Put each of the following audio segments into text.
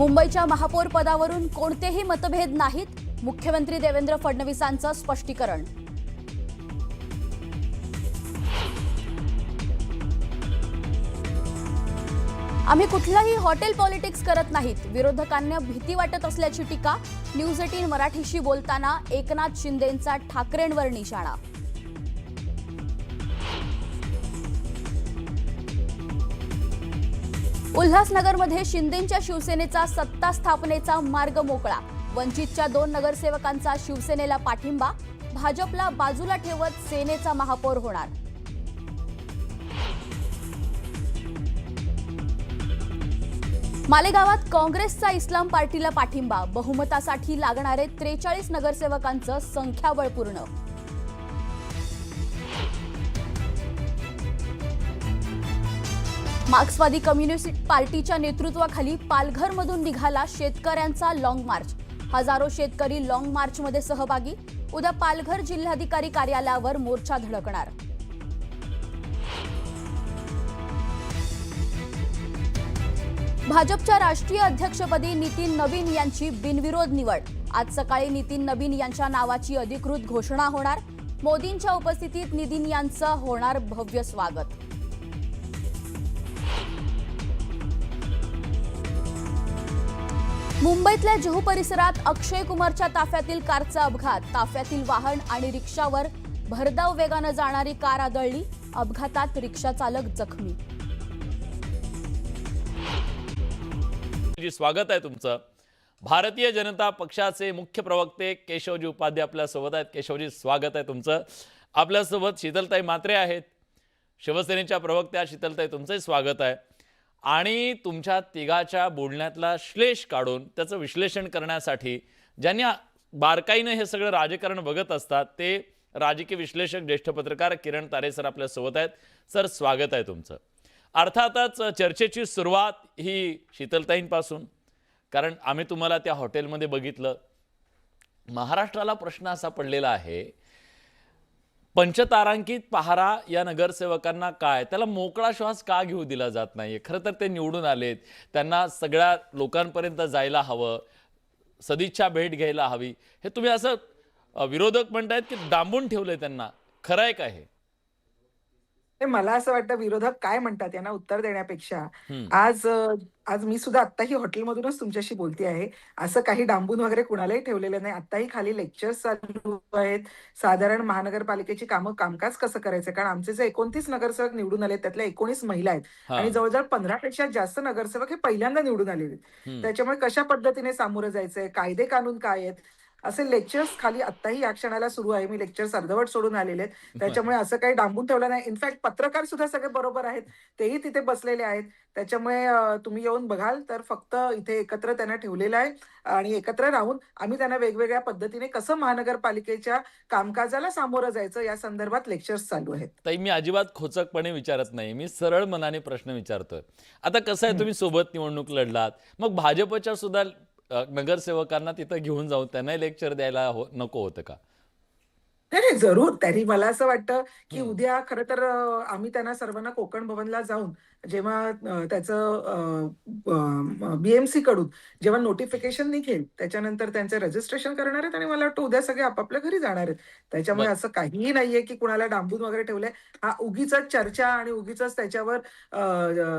मुंबईच्या महापौर पदावरून कोणतेही मतभेद नाहीत, मुख्यमंत्री देवेंद्र फडणवीसांचं स्पष्टीकरण. आम्ही कुठलंही हॉटेल पॉलिटिक्स करत नाहीत, विरोधकांना भीती वाटत असल्याची टीका. न्यूज 18 मराठीशी बोलताना एकनाथ शिंदेंचा ठाकरेंवर निशाणा. उल्हासनगरमध्ये शिंदेंच्या शिवसेनेचा सत्ता स्थापनेचा मार्ग मोकळा. वंचितच्या 2 नगरसेवकांचा शिवसेनेला पाठिंबा. भाजपला बाजूला ठेवत सेनेचा महापौर होणार. मालेगावात काँग्रेसचा इस्लाम पार्टीला पाठिंबा. बहुमतासाठी लागणारे 43 नगरसेवकांचं संख्याबळ पूर्ण. मार्क्सवादी कम्युनिस्ट पार्टीच्या नेतृत्वाखाली पालघरमधून निघाला शेतकऱ्यांचा लाँग मार्च. हजारो शेतकरी लाँग मार्चमध्ये सहभागी. उद्या पालघर जिल्हाधिकारी कार्यालयावर मोर्चा धडकणार. भाजपच्या राष्ट्रीय अध्यक्षपदी नितीन नवीन यांची बिनविरोध निवड. आज सकाळी नितीन नवीन यांच्या नावाची अधिकृत घोषणा होणार. मोदींच्या उपस्थितीत नितीन यांचं होणार भव्य स्वागत. मुंबईतल्या जुहू परिसरात अक्षय कुमारच्या ताफ्यातील कारचा अपघात. ताफ्यातील वाहन आणि रिक्षावर भरधाव वेगानं जाणारी कार आदळली. अपघातात रिक्षा चालक जखमी. स्वागत आहे तुमचं. भारतीय जनता पक्षाचे मुख्य प्रवक्ते केशवजी उपाध्याय आपल्या सोबत आहेत. केशवजी, स्वागत आहे तुमचं. आपल्यासोबत शीतलताई म्हात्रे आहेत, शिवसेनेच्या प्रवक्त्या. शीतलताई, तुमचंही स्वागत आहे. आणि तुमच्या तिघाच्या बोलण्यातला श्लेष काढून त्याचं विश्लेषण करण्यासाठी ज्यांनी बारकाईने हे सगळं राजकारण बघत असतात ते राजकीय विश्लेषक, ज्येष्ठ पत्रकार किरण तारे सर आपल्यासोबत आहेत. सर, स्वागत आहे तुमचं. अर्थातच चर्चेची सुरुवात ही शीतलताईंपासून, कारण आम्ही तुम्हाला त्या हॉटेलमध्ये बघितलं. महाराष्ट्राला प्रश्न असा पडलेला आहे, पंचतारांकित पहारा या नगरसेवकांना काय, त्याला मोकळा श्वास का घेऊ दिला जात नाहीये? खरं तर ते निवडून आलेत, त्यांना सगळ्या लोकांपर्यंत जायला हवं, सदिच्छा भेट घ्यायला हवी. हे तुम्ही असं विरोधक म्हणतायत की डांबून ठेवलंय त्यांना, खरं आहे का हे? मला असं वाटतं विरोधक काय म्हणतात यांना उत्तर देण्यापेक्षा आज मी सुद्धा आत्ताही हॉटेलमधूनच तुमच्याशी बोलते आहे. असं काही डांबून वगैरे कुणालाही ठेवलेलं नाही. आत्ताही खाली लेक्चर्स चालू आहेत, साधारण महानगरपालिकेची कामकाज कसं करायचं. कारण आमचे जे 29 नगरसेवक निवडून आले त्यातल्या 19 महिला आहेत आणि जवळजवळ 15 पेक्षा जास्त नगरसेवक हे पहिल्यांदा निवडून आलेले आहेत. त्याच्यामुळे कशा पद्धतीने सामोरं जायचंय, कायदे कानून काय आहेत, असे लेक्चर्स खाली आत्ताही या क्षणाला सुरू आहे. मी लेक्चर्स अर्धवट सोडून आलेले आहेत. त्याच्यामुळे असं काही डांबून ठेवलं नाही. इनफॅक्ट पत्रकार सुद्धा सगळे बरोबर आहेत, तेही तिथे बसलेले आहेत. त्याच्यामुळे तुम्ही येऊन बघाल तर फक्त इथे एकत्र त्यांना ठेवलेलं आहे आणि एकत्र राहून आम्ही त्यांना वेगवेगळ्या पद्धतीने कसं महानगरपालिकेच्या कामकाजाला सामोरं जायचं या संदर्भात लेक्चर्स चालू आहेत. ताई, मी अजिबात खोचकपणे विचारत नाही, मी सरळ मनाने प्रश्न विचारतोय. आता कसं आहे, तुम्ही सोबत निवडणूक लढलात, मग भाजपच्या सुद्धा नगरसेवकांना तिथं घेऊन जाऊन त्यांना लेक्चर द्यायला नको होतं का? नाही, जरूर. तरी मला असं वाटतं की उद्या खरं तर आम्ही त्यांना सर्वांना कोकण भवनला जाऊन जेव्हा त्याचं बीएमसी कडून जेव्हा नोटिफिकेशन निघेल त्याच्यानंतर त्यांचे रजिस्ट्रेशन करणार आहेत आणि मला वाटतं उद्या सगळे आपापल्या घरी जाणार आहेत. त्याच्यामुळे असं काहीही नाहीये की कुणाला डांबून वगैरे ठेवलंय. हा उगीच चर्चा आणि उगीच त्याच्यावर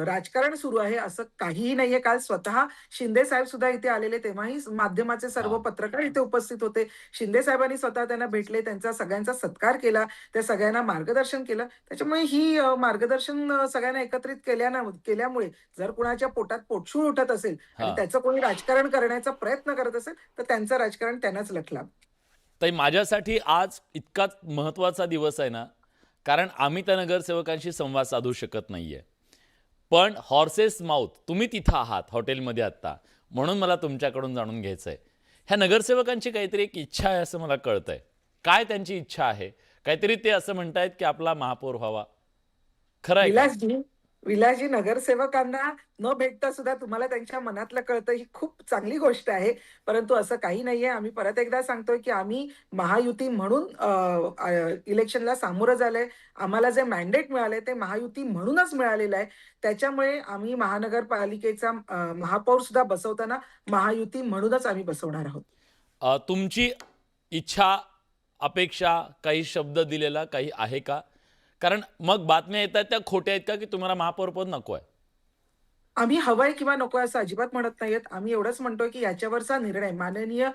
राजकारण सुरू आहे असं काहीही नाहीये. काल स्वतः शिंदे साहेब सुद्धा इथे आलेले, तेव्हाही माध्यमाचे सर्व पत्रकार इथे उपस्थित होते. शिंदे साहेबांनी स्वतः त्यांना भेटले, त्यांचा सगळ्यांचा सत्कार केला, त्या सगळ्यांना मार्गदर्शन केलं. त्याच्यामुळे ही मार्गदर्शन सगळ्यांना एकत्रित केल्यामुळे जर कुणाच्या पोटात पोटशूळ उठत असेल आणि त्याचं कोणी राजकारण करण्याचा प्रयत्न करत असेल तर त्यांचं राजकारण त्यांनाच लटला. ताई, माझ्यासाठी आज इतका महत्त्वाचा दिवस आहे ना, कारण आम्ही त्या नगरसेवकांशी संवाद साधू शकत नाहीये. पण हॉर्सेस माउथ, तुम्ही तिथं आहात हॉटेलमध्ये आत्ता, म्हणून मला तुमच्याकडून जाणून घ्यायचं आहे. ह्या नगरसेवकांची काहीतरी एक इच्छा आहे असं मला कळतंय. काय त्यांची इच्छा आहे? काहीतरी ते असं म्हणतायत की आपला महापौर व्हावा, खरं आहे? विलासजी, नगरसेवकांना न भेटता सुद्धा तुम्हाला त्यांच्या मनातलं कळतं ही खूप चांगली गोष्ट आहे. परंतु असं काही नाहीये. आम्ही परत एकदा सांगतोय, की आम्ही महायुती म्हणून इलेक्शनला सामोरं झालोय. आम्हाला जे मॅन्डेट मिळालंय ते महायुती म्हणूनच मिळालेलं आहे. त्याच्यामुळे आम्ही महानगरपालिकेचा महापौर सुद्धा बसवताना महायुती म्हणूनच आम्ही बसवणार आहोत. तुमची इच्छा, अपेक्षा, काही शब्द दिलेला काही आहे का? कारण मग बातम्या येतात त्या खोट्या आहेत का, की तुम्हाला महापौरपद नको आहे? आम्ही हवंय किंवा नकोय असं अजिबात म्हणत नाहीयेत. आम्ही एवढंच म्हणतोय, की याच्यावरचा निर्णय माननीय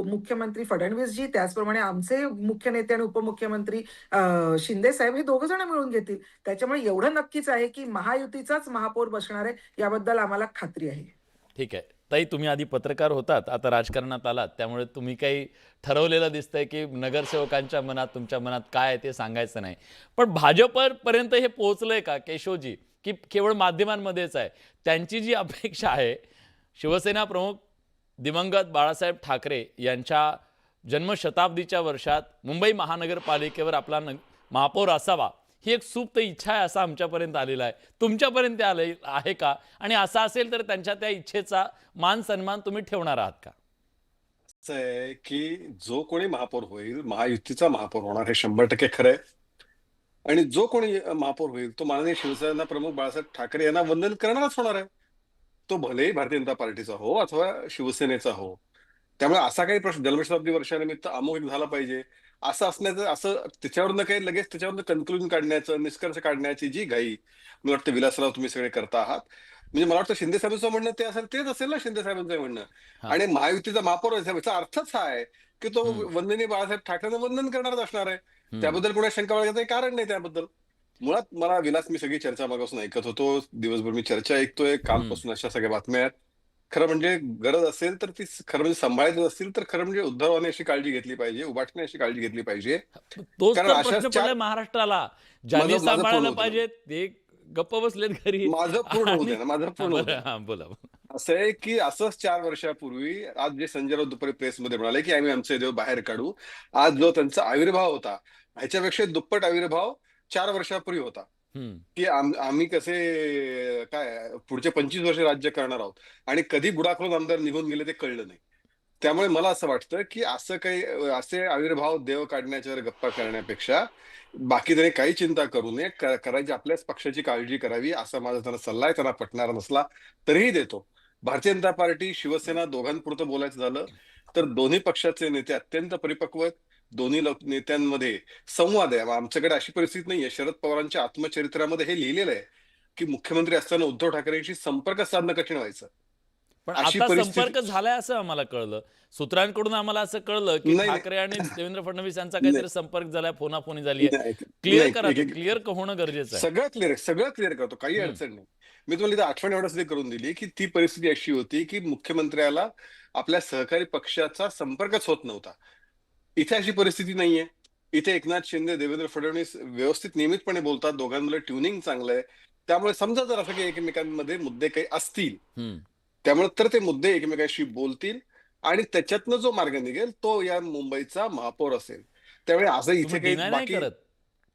मुख्यमंत्री फडणवीसजी, त्याचप्रमाणे आमचे मुख्य नेते आणि उपमुख्यमंत्री शिंदे साहेब हे दोघं जण मिळून घेतील. त्याच्यामुळे एवढं नक्कीच आहे, की महायुतीचाच महापौर बसणार आहे, याबद्दल आम्हाला खात्री आहे. ठीक आहे. ताई, तुम्ही आधी पत्रकार होतात, आता राजकारणात आलात, त्यामुळे तुम्ही काही ठरवलेलं दिसतंय, की नगरसेवकांच्या मनात, तुमच्या मनात काय आहे ते सांगायचं नाही. पण भाजपपर्यंत हे पोहोचलंय का केशवजी, की केवळ माध्यमांमध्येच आहे? त्यांची जी अपेक्षा आहे, शिवसेना प्रमुख दिवंगत बाळासाहेब ठाकरे यांच्या जन्मशताब्दीच्या वर्षात मुंबई महानगरपालिकेवर आपला महापौर असावा, ही एक सुप्त इच्छा आहे असं आमच्यापर्यंत आलेलं आहे. तुमच्यापर्यंत ते आले आहे का? आणि असं असेल तर त्यांच्या त्या इच्छेचा मान सन्मान तुम्ही ठेवणार आहात का? असं आहे की जो कोणी महापौर होईल, महायुतीचा महापौर होणार हे 100% खरं आहे. आणि जो कोणी महापौर होईल तो माननीय शिवसेना प्रमुख बाळासाहेब ठाकरे यांना वंदन करणारच होणार आहे. तो भलेही भारतीय जनता पार्टीचा हो अथवा शिवसेनेचा हो. त्यामुळे असा काही प्रश्न जन्मशताब्दी वर्षानिमित्त अमुक एक झाला पाहिजे असं असण्याचं, असं त्याच्यावरनं काही लगेच त्याच्यावरनं कन्क्लुजन काढण्याचं, निष्कर्ष काढण्याची जी घाई मला वाटतं विलासराव तुम्ही सगळे करता आहात. म्हणजे मला वाटतं शिंदे साहेबांचं म्हणणं ते असेल, तेच असेल ना शिंदे साहेबांचं म्हणणं. हा. आणि महायुतीचा महापौर याचा अर्थच हा आहे की तो हम्म. वंदनीय बाळासाहेब ठाकरेंना वंदन करणारच असणार आहे. हम्म. त्याबद्दल कोणा शंका बाळगायचं कारण नाही त्याबद्दल. मुळात मला विलास, मी सगळी चर्चा मागापासून ऐकत होतो, दिवसभर मी चर्चा ऐकतोय, कालपासून अशा सगळ्या बातम्या आहेत. खरं म्हणजे गरज असेल तर ती खरं म्हणजे सांभाळायचं असतील तर खरं म्हणजे उद्धवाने अशी काळजी घेतली पाहिजे, उभाठणे अशी काळजी घेतली पाहिजे. तोच कारण तर अशा प्रश्न पडलाय महाराष्ट्राला. ज्यांनी माझं माझं पूर्ण सांभाळायला होतं ना. पाहिजे ते गप्प बसलेत घरी. माझं पूर्ण होऊ आणि द्या ना, माझं पूर्ण होऊ बरं, द्या. हा, बोला. असं आहे की असंच 4 वर्षापूर्वी आज जे संजय राऊत दुपारी प्रेसमध्ये म्हणाले की आम्ही आमचे देव बाहेर काढू, आज जो त्यांचा आविर्भाव होता ह्याच्यापेक्षा दुप्पट आविर्भाव 4 वर्षापूर्वी होता. हम्म. की आम्ही कसे काय पुढचे 25 वर्ष राज्य करणार आहोत आणि कधी बुडाखोल आमदार निघून गेले ते कळलं नाही. त्यामुळे मला असं वाटतं की असं काही असे आविर्भाव देव काढण्याच्यावर गप्पा करण्यापेक्षा बाकी त्यांनी काही चिंता करू नये, करायची आपल्याच पक्षाची काळजी करावी असा माझा त्यांना सल्ला आहे. त्यांना पटणारा नसला तरीही देतो. भारतीय जनता पार्टी, शिवसेना दोघांपुरतं बोलायचं झालं तर दोन्ही पक्षाचे नेते अत्यंत परिपक्व आहेत. दोन्ही नेत्यांमध्ये संवाद आहे. आमच्याकडे अशी परिस्थिती नाहीये. शरद पवारांच्या आत्मचरित्रामध्ये हे लिहिलेलं आहे की मुख्यमंत्री असताना उद्धव ठाकरेंशी संपर्क साधणं कठीण व्हायचं. पण अशी आता परिस्थिती संपर्क झालाय असं आम्हाला कळलं. सूत्रांकडून आम्हाला असं कळलं की नाही ठाकरे आणि देवेंद्र फडणवीस यांचा नाही काहीतरी संपर्क झालाय, फोनाफोनी झाली आहे. नाही क्लिअर नाही, करा, एक- एक- क्लिअर होणं गरजेचं आहे. सगळं क्लिअर आहे, सगळं क्लिअर करतो, काही हम्म. अडचण नाही. मी तुम्हाला इथं आठवण एवढ्यासाठी करून दिली की ती परिस्थिती अशी होती की मुख्यमंत्र्याला आपल्या सहकारी पक्षाचा संपर्कच होत नव्हता. इथे अशी परिस्थिती नाहीये. इथे एकनाथ शिंदे, देवेंद्र फडणवीस व्यवस्थित नियमितपणे बोलतात, दोघांमध्ये ट्युनिंग चांगलं आहे. त्यामुळे समजा जर असं काही एकमेकांमध्ये मुद्दे काही असतील हम्म. त्यामुळे तर ते मुद्दे एकमेकांशी बोलतील आणि त्याच्यातनं जो मार्ग निघेल तो या मुंबईचा महापौर असेल. त्यामुळे असं इथे तुम्ही काही डिनाय नाही बाकी करत?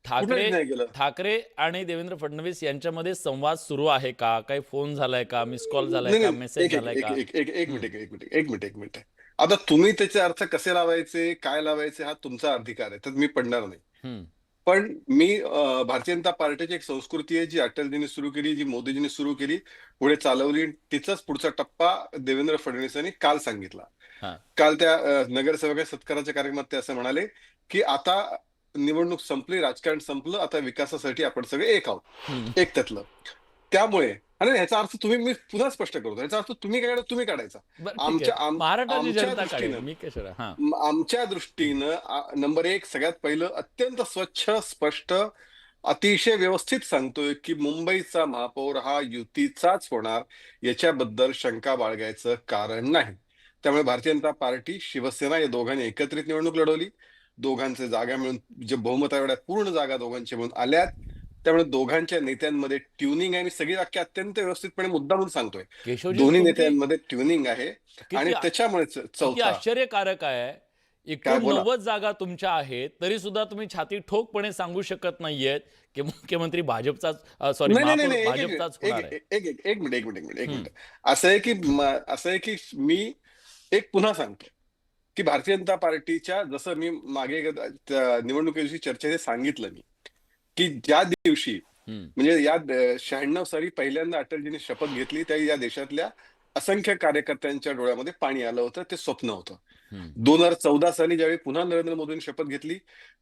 कुठलंच नाही केलं. ठाकरे आणि देवेंद्र फडणवीस यांच्यामध्ये संवाद सुरू आहे का? काही फोन झालाय का? मिस कॉल झालाय नाही का? नाही, मेसेज एक झालाय एक का? एक एक एक मिनिट एक मिनिट. आता तुम्ही त्याचे अर्थ कसे लावायचे, काय लावायचे हा तुमचा अधिकार आहे, तर मी पडणार नाही. हम्म. पण मी भारतीय जनता पार्टीची एक संस्कृती आहे जी अटलजींनी सुरू केली, जी मोदीजींनी सुरू केली, पुढे चालवली. तिचाच पुढचा टप्पा देवेंद्र फडणवीसांनी काल सांगितला. हा. काल त्या नगरसेवक सत्काराच्या कार्यक्रमात ते असं म्हणाले की आता निवडणूक संपली, राजकारण संपलं, आता विकासासाठी आपण सगळे एक आहोत. हम्म. एक त्यातलं. त्यामुळे आणि ह्याचा अर्थ तुम्ही, मी पुन्हा स्पष्ट करतो, ह्याचा अर्थ तुम्ही काय तुम्ही काढायचा. बरं, ठीक आमच्या आहे. महाराष्ट्राची आमच्या जनता काढेल, दृष्टीनं मी कशाला. हा. आमच्या दृष्टीनं नंबर एक सगळ्यात पहिलं अत्यंत स्वच्छ, स्पष्ट, अतिशय व्यवस्थित सांगतोय की मुंबईचा महापौर हा युतीचाच होणार, याच्याबद्दल शंका बाळगायचं कारण नाही. त्यामुळे भारतीय जनता पार्टी, शिवसेना या दोघांनी एकत्रित निवडणूक लढवली. दोघांचे जागा मिळून जे बहुमत एवढ्या पूर्ण जागा दोघांच्या मिळून आल्यात. त्यामुळे दोघांच्या नेत्यांमध्ये ट्युनिंग आहे. मी सगळी वाक्य अत्यंत व्यवस्थितपणे मुद्दा म्हणून सांगतोय. केशवजी, दोन्ही तुमची नेत्यांमध्ये ट्युनिंग आहे आणि किती त्याच्यामुळे किती चौथा आश्चर्यकारक आहे काय बोला 89 जागा तुमच्या आहेत, तरी सुद्धा तुम्ही छाती ठोकपणे सांगू शकत नाहीयेत की मुख्यमंत्री भाजपचाच सॉरी नाही नाही नाही महापौर नाही, भाजपचाच एक होणार आहे. एक एक एक मिनिट एक मिनिट एक मिनिट एक हम्म, मिनिट असं आहे की मी एक पुन्हा सांगतो की भारतीय जनता पार्टीच्या, जसं मी मागे निवडणुकीविषयी चर्चेत सांगितलं मी, की ज्या दिवशी हम्म, म्हणजे या 96 साली पहिल्यांदा अटलजींनी शपथ घेतली, त्यावेळी या देशातल्या असंख्य कार्यकर्त्यांच्या डोळ्यामध्ये पाणी आलं होतं. ते स्वप्न होतं. हम्म, 2014 साली ज्यावेळी पुन्हा नरेंद्र मोदींनी शपथ घेतली,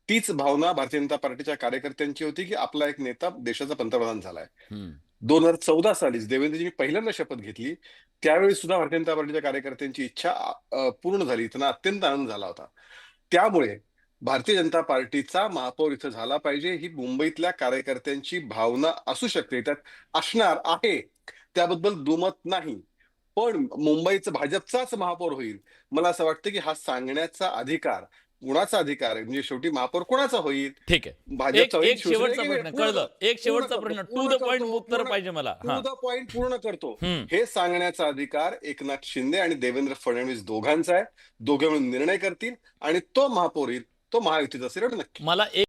तीच भावना भारतीय जनता पार्टीच्या कार्यकर्त्यांची होती की आपला एक नेता देशाचा पंतप्रधान झालाय. हम्म. 2014 सालीच देवेंद्रजींनी पहिल्यांदा शपथ घेतली, त्यावेळी सुद्धा भारतीय जनता पार्टीच्या कार्यकर्त्यांची इच्छा पूर्ण झाली. त्यांना अत्यंत आनंद झाला होता. त्यामुळे भारतीय जनता पार्टीचा महापौर इथं झाला पाहिजे, ही मुंबईतल्या कार्यकर्त्यांची भावना असू शकते, त्यात असणार आहे, त्याबद्दल दुमत नाही. पण मुंबईचं भाजपचाच महापौर होईल, मला असं वाटतं की हा सांगण्याचा अधिकार कुणाचा अधिकार आहे? म्हणजे शेवटी महापौर कोणाचा होईल? ठीक आहे. एक भाजपचा होईल, एक शेवटचा शिवसेना. प्रश्न कळलं. एक शेवटचा प्रश्न टू द पॉइंट उत्तर पाहिजे मला. टू हा. द पॉइंट पूर्ण करतो. हम्म. हे सांगण्याचा अधिकार एकनाथ शिंदे आणि देवेंद्र फडणवीस दोघांचा आहे. दोघे मिळून निर्णय करतील आणि तो महापौर येईल, तो महायुतीचा असेल, एवढं नक्की. मला